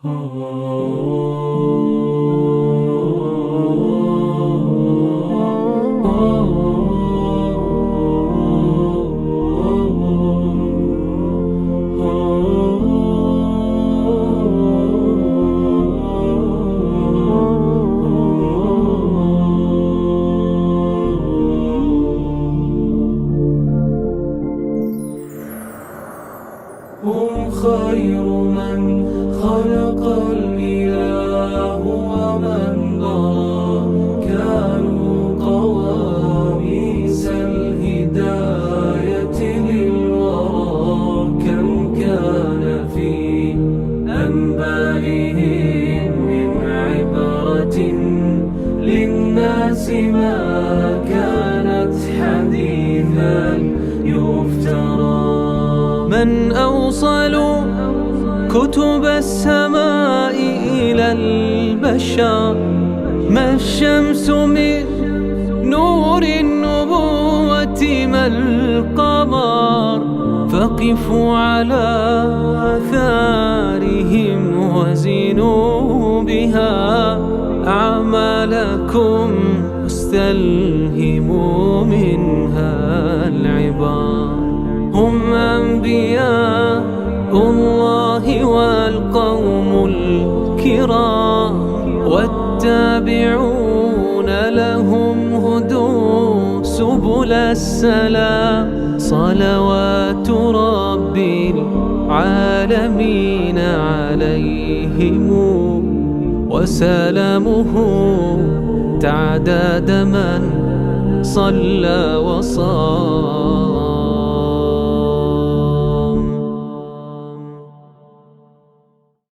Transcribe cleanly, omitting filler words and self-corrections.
هم خير من خلق الإله ومن ضرى، كانوا قواميس الهداية للورى. كم كان في أنبائهم من عبرة للناس، ما كانت حديثا يفترى. من أوصل كتب السماء إلى البشر؟ ما الشمس من نور النبوة، ما القمر؟ فقفوا على آثارهم وزنوا بها أعمالكم، واستلهموا منها العبر. هم أنبياء الله والقوم الكرام، والتابعون لهم هدوا سبل السلام. صلوات رب العالمين عليهم، وسلامه تعداد من صلى وصام.